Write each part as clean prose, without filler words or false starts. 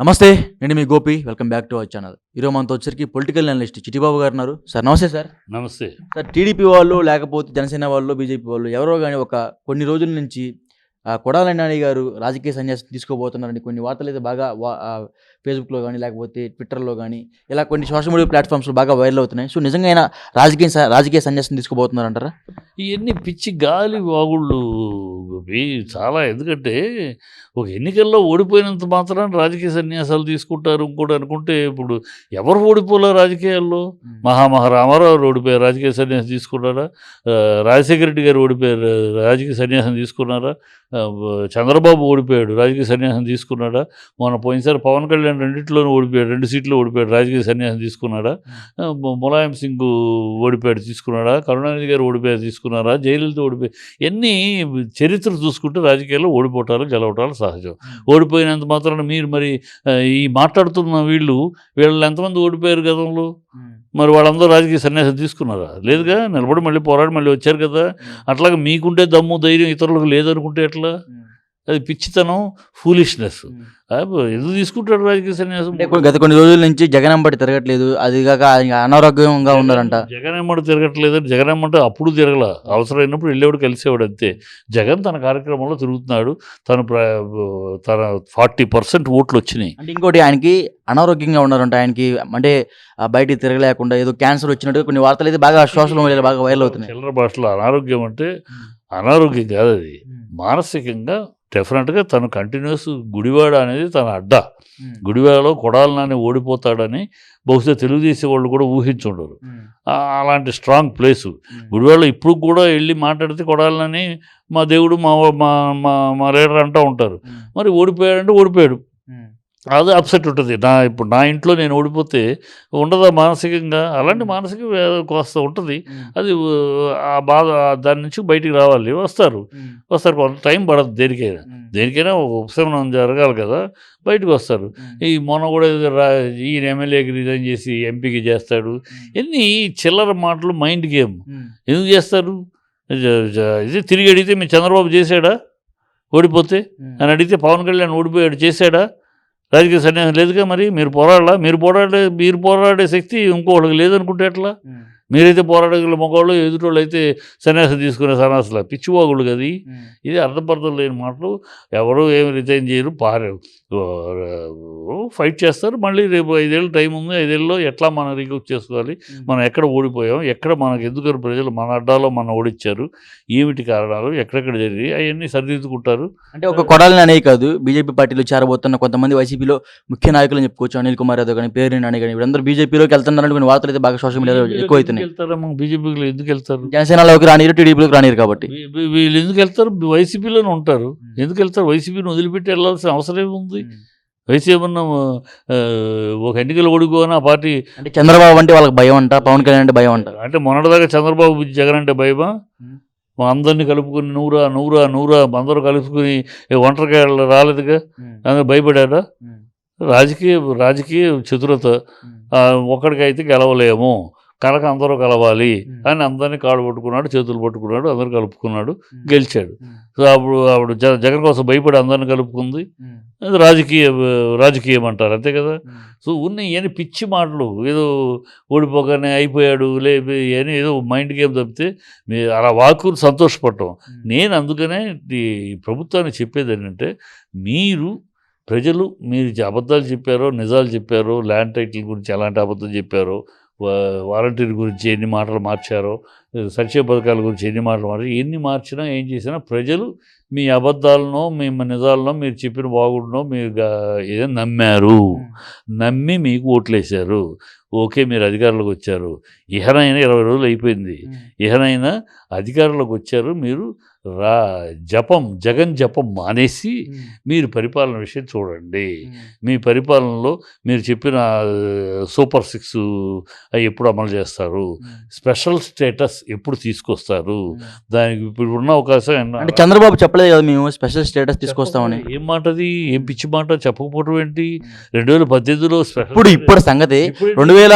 నమస్తే. నేను మీ Gopi. Welcome back to our channel. ఈరోజు మనతో వచ్చరికి పొలిటికల్ అనలిస్ట్ చిట్టిబాబు గారు ఉన్నారు. సార్ నమస్తే సార్. నమస్తే సార్, టీడీపీ వాళ్ళు లేకపోతే జనసేన వాళ్ళు, బీజేపీ వాళ్ళు ఎవరో కానీ కొన్ని రోజుల నుంచి కొడాలి నాని గారు రాజకీయ సన్యాసం తీసుకోబోతున్నారని కొన్ని వార్తలు అయితే బాగా ఫేస్బుక్లో కానీ లేకపోతే ట్విట్టర్లో కానీ ఇలా కొన్ని సోషల్ మీడియా ప్లాట్ఫామ్స్లో బాగా వైరల్ అవుతున్నాయి. సో నిజంగా ఆయన రాజకీయ సన్యాసం తీసుకోబోతున్నారంటారా? ఇవన్నీ పిచ్చి గాలి వాగుళ్ళు ఇవి చాలా. ఎందుకంటే ఒక ఎన్నికల్లో ఓడిపోయినంత మాత్రాన రాజకీయ సన్యాసాలు తీసుకుంటారు ఇంకోటి అనుకుంటే, ఇప్పుడు ఎవరు ఓడిపోలే రాజకీయాల్లో? రామారావు ఓడిపోయారు, రాజకీయ సన్యాసం తీసుకున్నారా? రాజశేఖర రెడ్డి గారు ఓడిపోయారు, రాజకీయ సన్యాసం తీసుకున్నారా? చంద్రబాబు ఓడిపోయాడు, రాజకీయ సన్యాసం తీసుకున్నాడా? మొన్న పోయినసారి పవన్ కళ్యాణ్ రెండింటిలోనూ ఓడిపోయాడు, 2 సీట్లు ఓడిపోయాడు, రాజకీయ సన్యాసం తీసుకున్నాడా? ములాయం సింగ్ ఓడిపోయాడు, తీసుకున్నాడా? కరుణానిధి గారు ఓడిపోయారు, తీసుకున్నారా? జయలలిత ఓడిపోయారు. ఇవన్నీ చరిత్ర చూసుకుంటే రాజకీయాల్లో ఓడిపోవటాలు గెలవటాలు సహజం. ఓడిపోయినంత మాత్రాన మీరు మరి ఈ మాట్లాడుతున్న వీళ్ళు ఎంతమంది ఓడిపోయారు గతంలో? మరి వాళ్ళందరూ రాజకీయ సన్యాసం తీసుకున్నారా? లేదుగా. నిలబడి మళ్ళీ పోరాడి మళ్ళీ వచ్చారు కదా. అట్లాగే మీకుంటే దమ్ము ధైర్యం ఇతరులకు లేదనుకుంటే ఎట్లా? అది పిచ్చితనం, ఫూలిష్నెస్. ఎందుకు తీసుకుంటాడు రాజకీయ సన్యాసం? గత కొన్ని రోజుల నుంచి జగన్ ఎంబడి తిరగట్లేదు, అది కాక అనారోగ్యంగా ఉన్నారంట. జగన్ ఎంబడి తిరగట్లేదు. జగన్ ఎంబడి అప్పుడు తిరగల, అవసరమైనప్పుడు వెళ్ళేవాడు, కలిసేవాడు అంతే. జగన్ తన కార్యక్రమంలో తిరుగుతున్నాడు. తన 40% ఓట్లు వచ్చినాయి. అంటే ఇంకోటి, ఆయనకి అనారోగ్యంగా ఉన్నారంట. ఆయనకి అంటే బయటికి తిరగలేకుండా ఏదో క్యాన్సర్ వచ్చినట్టు కొన్ని వార్తలు అయితే బాగా సోషల్ మీడియాలో బాగా వైరల్ అవుతున్నాయి. చిల్లర భాషలో అనారోగ్యం అంటే అనారోగ్యం కాదు, అది మానసికంగా డెఫినెట్గా తను కంటిన్యూస్ గుడివాడ అనేది తన అడ్డా. గుడివాడలో కొడాలి నాని ఓడిపోతాడని బహుశా తెలుగుదేశం వాళ్ళు కూడా ఊహించుండరు. అలాంటి స్ట్రాంగ్ ప్లేసు గుడివాడలో. ఇప్పుడు కూడా వెళ్ళి మాట్లాడితే కొడాలి నాని మా దేవుడు, మా లీడర్ అంటూ ఉంటారు. మరి ఓడిపోయాడంటే ఓడిపోయాడు, అది అప్సెట్ ఉంటుంది. ఇప్పుడు నా ఇంట్లో నేను ఓడిపోతే ఉండదా మానసికంగా? అలాంటి మానసిక కోస్త ఉంటుంది. అది ఆ బాధ, దాని నుంచి బయటికి రావాలి. వస్తారు కొంత టైం పడదు. దేనికైనా ఒక ఉపశమనం జరగాలి కదా, బయటకు వస్తారు. ఈ మొన్న కూడా ఈయన ఎమ్మెల్యేకి రిజైన్ చేసి ఎంపీకి చేస్తాడు. ఎన్ని చిల్లర మాటలు, మైండ్ గేమ్. ఎందుకు చేస్తారు? ఇది తిరిగి అడిగితే మీ చంద్రబాబు చేశాడా ఓడిపోతే అని అడిగితే, పవన్ కళ్యాణ్ ఓడిపోయాడు చేశాడా? రాజకీయ సన్యాసం లేదుగా. మరి మీరు పోరాడే శక్తి ఇంకోళ్ళకి లేదనుకుంటే ఎట్లా? మీరైతే పోరాడగల మగవాళ్ళు, ఎదుటోళ్ళు అయితే సన్యాసం తీసుకునే సన్యాసుల పిచ్చివాగుళ్ళు కదా. ఇది అర్థపర్థం లేని మాటలు. ఎవరు ఏమి రిజైన్ చేయరు, ఫైట్ చేస్తారు. మళ్ళీ రేపు 5 ఏళ్ళు టైం ఉంది. 5 ఏళ్ళలో ఎట్లా మనం రికవర్ చేసుకోవాలి, మనం ఎక్కడ ఓడిపోయాం, ఎక్కడ మనకు ఎందుకని ప్రజలు మన అడ్డాలో మనం ఓడిచ్చారు, ఏమిటి కారణాలు, ఎక్కడెక్కడ జరిగి అవన్నీ సరిదిద్దుకుంటారు. అంటే ఒక కొడాలి అనే కాదు, బీజేపీ పార్టీలో చేరబోతున్న కొంతమంది వైసీపీలో ముఖ్య నాయకులు అని చెప్పుకోవచ్చు. అనిల్ కుమార్ యాదవ్ కానీ, పేరు నాని కానీ, వీళ్ళందరూ బీజేపీలోకి వెళ్తున్నారని కొన్ని వార్తలు అయితే బాగా సోషల్ మీడియాలో ఎక్కువ అవుతున్నాయి. వెళ్తారమ్మా బీజేపీలో? ఎందుకు వెళ్తారు? జనసేనలోకి రానిరు, టీడీపీలోకి రానిరు కాబట్టి వీళ్ళు ఎందుకు వెళ్తారు? వైసీపీలోనే ఉంటారు. ఎందుకు వెళ్తారు? వైసీపీని వదిలిపెట్టి వెళ్ళాల్సిన అవసరం ఏముంది? వైసీపీ ఏమన్నా ఒక ఎన్నికలు ఓడిపోయిన ఆ పార్టీ అంటే చంద్రబాబు అంటే వాళ్ళకి భయం అంట, పవన్ కళ్యాణ్ అంటే భయం అంట. అంటే మొన్నటిదాకా చంద్రబాబు జగన్ అంటే భయమా? అందరినీ కలుపుకుని నూరా అందరూ కలుపుకుని ఒంటరిగా రాలేదుగా, అందరూ భయపడారా? రాజకీయ చతురత. ఒక్కడికైతే గెలవలేము కనుక అందరూ కలవాలి అని అందరినీ కాళ్ళు పట్టుకున్నాడు, చేతులు పట్టుకున్నాడు, అందరూ కలుపుకున్నాడు, గెలిచాడు. సో అప్పుడు జగన్ కోసం భయపడి అందరిని కలుపుకుంది. అది రాజకీయం అంటారు, అంతే కదా. సో ఇవన్నీ పిచ్చి మాటలు. ఏదో ఓడిపోగానే అయిపోయాడు అని ఏదో మైండ్ గేమ్ తప్పితే అలా వాక్కుని సంతోషపడటం. నేను అందుకనే ఈ ప్రభుత్వాన్ని చెప్పేది ఏంటంటే, ప్రజలు అబద్ధాలు చెప్పారో నిజాలు చెప్పారో, ల్యాండ్ టైటిల్ గురించి ఎలాంటి అబద్ధం చెప్పారో, వాలంటీర్ గురించి ఎన్ని మాటలు మార్చారో, సంక్షేమ పథకాల గురించి ఎన్ని మాటలు ఎన్ని మార్చినా ఏం చేసినా ప్రజలు మీ అబద్ధాలనో మీ నిజాలనో మీరు చెప్పిన బాగుండనో మీరు ఏదో నమ్మి మీకు ఓట్లేశారు. ఓకే, మీరు అధికారంలోకి వచ్చారు. ఇహనైనా 20 రోజులు అయిపోయింది. ఇహనైనా అధికారంలోకి వచ్చారు. మీరు జగన్ జపం మానేసి మీరు పరిపాలన విషయం చూడండి. మీ పరిపాలనలో మీరు చెప్పిన సూపర్ 6 ఎప్పుడు అమలు చేస్తారు, స్పెషల్ స్టేటస్ ఎప్పుడు తీసుకొస్తారు, దానికి ఇప్పుడు ఉన్న అవకాశం. అంటే చంద్రబాబు చెప్పలేదు కదా మేము స్పెషల్ స్టేటస్ తీసుకొస్తామని. ఏం మాటది? ఏం పిచ్చి మాట చెప్పకపోవడం ఏంటి? 2018లో ఇప్పుడు సంగతి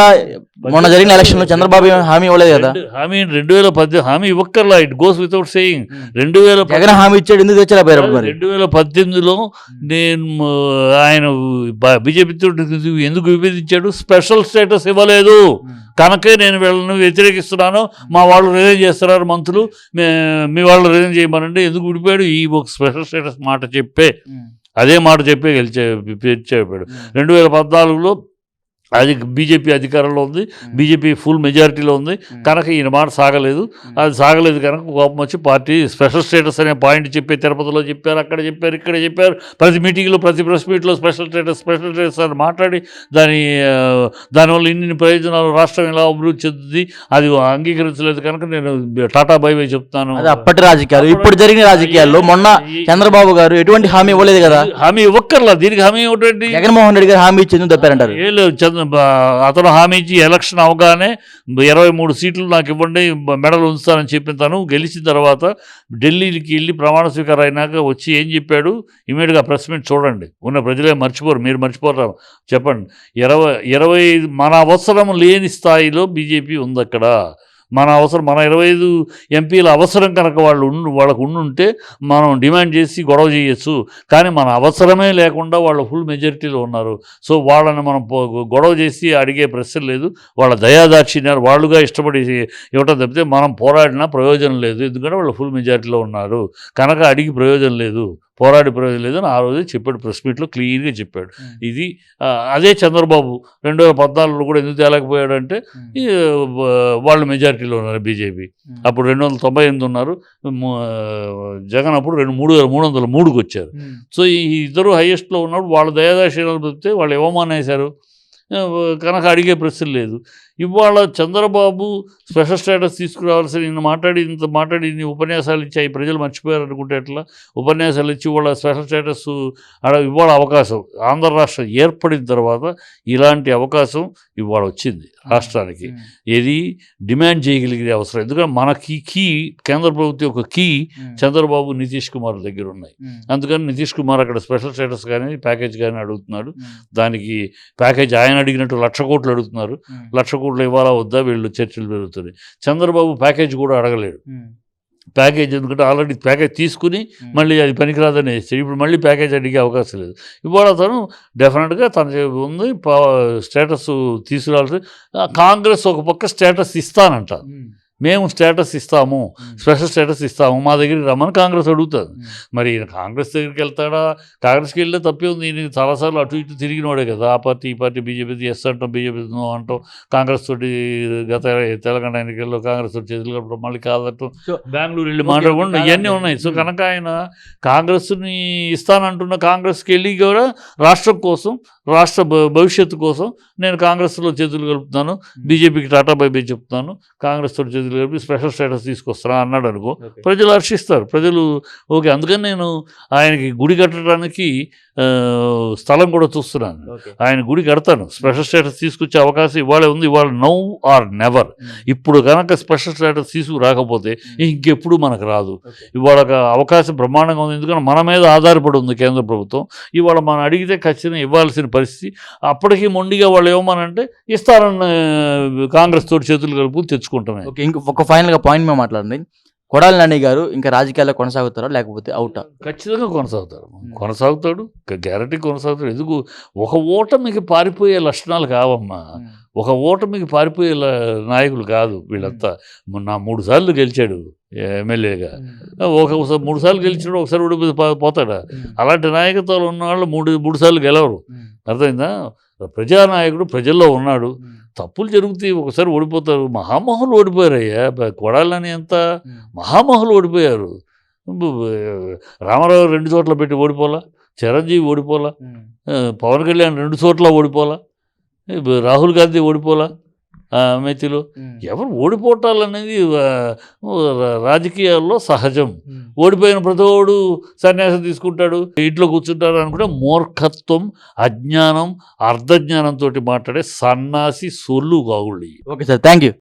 మొన్న జరిగిన ఎలక్షన్లో చంద్రబాబు హామీ ఇవ్వలేదు కదా. హామీ 2018 హామీ ఇవ్వక్కర్లా, it goes without saying. Jagan హామీ ఇచ్చాడు, ఎందుకు తెచ్చారు మరి? 2018లో నేను ఆయన బీజేపీ ఎందుకు విభేదించాడు? స్పెషల్ స్టేటస్ ఇవ్వలేదు కనుకే నేను వీళ్ళని వ్యతిరేకిస్తున్నాను, మా వాళ్ళు రిజైన్ చేస్తున్నారు మంత్రులు, మీ వాళ్ళు రిజైన్ చేయమనండి. ఎందుకు విడిపోయాడు? ఈ ఒక స్పెషల్ స్టేటస్ మాట చెప్పే, అదే మాట చెప్పే గెలిచాడు. 2014లో అది బీజేపీ అధికారంలో ఉంది, బీజేపీ ఫుల్ మెజారిటీలో ఉంది కనుక ఈయన మాట సాగలేదు. అది సాగలేదు కనుక కోపం వచ్చి పార్టీ స్పెషల్ స్టేటస్ అనే పాయింట్ చెప్పి తిరుపతిలో చెప్పారు, అక్కడ చెప్పారు, ఇక్కడ చెప్పారు, ప్రతి మీటింగ్లో ప్రతి ప్రెస్ మీట్లో స్పెషల్ స్టేటస్ అని మాట్లాడి దానివల్ల ఇన్ని ప్రయోజనాలు, రాష్ట్రం ఎలా అభివృద్ధి చెందుతుంది అది అంగీకరించలేదు కనుక నేను టాటా బై బై చెప్తాను. అప్పటి రాజకీయాలు, ఇప్పుడు జరిగిన రాజకీయాల్లో మొన్న చంద్రబాబు గారు ఎటువంటి హామీ ఇవ్వలేదు కదా. హామీ ఇవ్వక్కర్లా, దీనికి హామీ ఇవ్వటండి. జగన్మోహన్ రెడ్డి గారు హామీ ఇచ్చేందుకు తప్పారంటారు. ఏ లేదు, అతను హామీ ఇచ్చి ఎలక్షన్ అవగానే 23 సీట్లు నాకు ఇవ్వండి, మెడల్ ఉంచుతానని చెప్పిన తను గెలిచిన తర్వాత ఢిల్లీకి వెళ్ళి ప్రమాణ స్వీకారం అయినాక వచ్చి ఏం చెప్పాడు? ఇమీడియట్గా ప్రెస్ మీట్ చూడండి, ఉన్న ప్రజలే మర్చిపోరు, మీరు మర్చిపోరా చెప్పండి. 25 మన అవసరం లేని స్థాయిలో బీజేపీ ఉంది అక్కడ. మన 25 ఎంపీల అవసరం కనుక వాళ్ళకు ఉండుంటే మనం డిమాండ్ చేసి గొడవ చేయొచ్చు, కానీ మన అవసరమే లేకుండా వాళ్ళు ఫుల్ మెజారిటీలో ఉన్నారు. సో వాళ్ళని మనం గొడవ చేసి అడిగే ప్రశ్న లేదు. వాళ్ళ దయాదాక్షిణ్యాలు వాళ్ళుగా ఇష్టపడి ఇవ్వటం తప్పితే మనం పోరాడినా ప్రయోజనం లేదు, ఎందుకంటే వాళ్ళు ఫుల్ మెజారిటీలో ఉన్నారు కనుక అడిగి ప్రయోజనం లేదు, పోరాడి ప్రయోజనం లేదని ఆ రోజే చెప్పాడు, ప్రెస్ మీట్లో క్లియర్గా చెప్పాడు. ఇది అదే చంద్రబాబు 2014లో కూడా ఎందుకు తేలేకపోయాడు అంటే వాళ్ళు మెజారిటీలో ఉన్నారు బీజేపీ. అప్పుడు 298 ఉన్నారు, జగన్ అప్పుడు 303కి వచ్చారు. సో ఈ ఇద్దరు హైయెస్ట్లో ఉన్నప్పుడు వాళ్ళ దయాదాక్షిణ్యాలు చెప్తే వాళ్ళు ఇవ్వమనేశారు కనుక అడిగే ప్రశ్న లేదు. ఇవాళ చంద్రబాబు స్పెషల్ స్టేటస్ తీసుకురావాల్సిన ఇంత మాట్లాడి ఇన్ని ఉపన్యాసాలు ఇచ్చి ప్రజలు మర్చిపోయారు అనుకుంటే ఎట్లా? ఉపన్యాసాలు ఇచ్చి ఇవాళ స్పెషల్ స్టేటస్ ఇవాళ అవకాశం ఆంధ్ర రాష్ట్రం ఏర్పడిన తర్వాత ఇలాంటి అవకాశం ఇవాళ వచ్చింది రాష్ట్రానికి. ఏది డిమాండ్ చేయగలిగే అవసరం, ఎందుకంటే మనకి కీ కేంద్ర ప్రభుత్వం యొక్క కీ చంద్రబాబు నితీష్ కుమార్ దగ్గర ఉన్నాయి. అందుకని నితీష్ కుమార్ అక్కడ స్పెషల్ స్టేటస్ కానీ ప్యాకేజ్ కానీ అడుగుతున్నాడు. దానికి ప్యాకేజ్ ఆయన అడిగినట్టు 1,00,000 కోట్లు అడుగుతున్నారు. 1,00,000 కోట్లు ఇవ్వాలా వద్దా వీళ్ళు చర్చలు పెరుగుతుంది. చంద్రబాబు ప్యాకేజ్ కూడా అడగలేడు. ప్యాకేజ్ ఎందుకంటే ఆల్రెడీ ప్యాకేజ్ తీసుకుని మళ్ళీ అది పనికిరాదని వేస్తాడు. ఇప్పుడు మళ్ళీ ప్యాకేజ్ అడిగే అవకాశం లేదు. ఇవాళ తను డెఫినెట్గా తన ఉంది స్టేటస్ తీసుకురావాల్సి. కాంగ్రెస్ ఒక పక్క స్టేటస్ ఇస్తానంట, మేము స్టేటస్ ఇస్తాము, స్పెషల్ స్టేటస్ ఇస్తాము, మా దగ్గరికి రమ్మని కాంగ్రెస్ అడుగుతుంది. మరి ఈయన కాంగ్రెస్ దగ్గరికి వెళ్తాడా? కాంగ్రెస్కి వెళ్ళే తప్పే ఉంది. ఈయన చాలాసార్లు అటు ఇటు తిరిగినవాడే కదా. ఆ పార్టీ ఈ పార్టీ బీజేపీ ఎస్ అంటాం, బీజేపీ నో అంటాం. కాంగ్రెస్ తోటి గత తెలంగాణ ఎన్నికల్లో కాంగ్రెస్ తోటి చేతులు కట్టడం, మళ్ళీ కాదంటాం, బెంగళూరు వెళ్ళి మాట్లాడకుండా ఇవన్నీ ఉన్నాయి. సో కనుక ఆయన కాంగ్రెస్ని ఇస్తానంటున్న కాంగ్రెస్కి వెళ్ళి కూడా రాష్ట్రం కోసం, రాష్ట్ర భవిష్యత్తు కోసం నేను కాంగ్రెస్లో చేతులు కలుపుతున్నాను, బీజేపీకి టాటా బై బై చెప్తున్నాను, కాంగ్రెస్ తోటి చేతులు కలిపి స్పెషల్ స్టేటస్ తీసుకొస్తాను అన్నాడు అనుకో, ప్రజలు హర్షిస్తారు. ప్రజలు ఓకే. అందుకని నేను ఆయనకి గుడి కట్టడానికి స్థలం కూడా చూస్తున్నాను. ఆయన గుడి కడతాను, స్పెషల్ స్టేటస్ తీసుకొచ్చే అవకాశం ఇవాళ ఉంది. ఇవాళ నౌ ఆర్ నెవర్. ఇప్పుడు కనుక స్పెషల్ స్టేటస్ తీసుకురాకపోతే ఇంకెప్పుడు మనకు రాదు. ఇవాళ అవకాశం బ్రహ్మాండంగా ఉంది, ఎందుకంటే మన మీద ఆధారపడి ఉంది కేంద్ర ప్రభుత్వం. ఇవాళ మనం అడిగితే ఖచ్చితంగా ఇవ్వాల్సిన పరిస్థితి. అప్పటికీ మొండిగా వాళ్ళు ఏమన్నారంటే ఇస్తారన్న కాంగ్రెస్ తోటి చేతులు కలుపు తెచ్చుకుంటామే. ఒక ఫైనల్గా పాయింట్ మేము మాట్లాడండి. కొడాలి నాని గారు ఇంకా రాజకీయాల్లో కొనసాగుతారా లేకపోతే అవుటా? ఖచ్చితంగా కొనసాగుతాడు, గ్యారంటీ కొనసాగుతాడు. ఎందుకు? ఒక ఓటమికి పారిపోయే లక్షణాలు కావమ్మా, ఒక ఓటమికి పారిపోయే నాయకులు కాదు వీళ్ళంతా. నా 3 సార్లు గెలిచాడు ఎమ్మెల్యేగా, 3 సార్లు గెలిచాడు, ఒకసారి ఓడిపోయి పోతాడా? అలాంటి నాయకత్వాలు ఉన్న వాళ్ళు 3 సార్లు గెలవరు. అర్థమైందా? ప్రజానాయకుడు ప్రజల్లో ఉన్నాడు, తప్పులు జరుగుతాయి, ఒకసారి ఓడిపోతారు. మహామహులు ఓడిపోయారయ్యా. కొడాలని ఎంత మహామహులు ఓడిపోయారు. రామారావు 2 చోట్ల పెట్టి ఓడిపోలా, చిరంజీవి ఓడిపోలా, పవన్ కళ్యాణ్ 2 చోట్ల ఓడిపోలా, రాహుల్ గాంధీ ఓడిపోలా, అమేథీలో. ఎవరు ఓడిపోవటాలు అనేది రాజకీయాల్లో సహజం. ఓడిపోయిన ప్రతివాడు సన్యాసం తీసుకుంటాడు, ఇంట్లో కూర్చుంటాడు అనుకుంటే మూర్ఖత్వం, అజ్ఞానం, అర్ధజ్ఞానంతో మాట్లాడే సన్నాసి సొల్లు కాగుళ్ళు. Okay sir, thank you.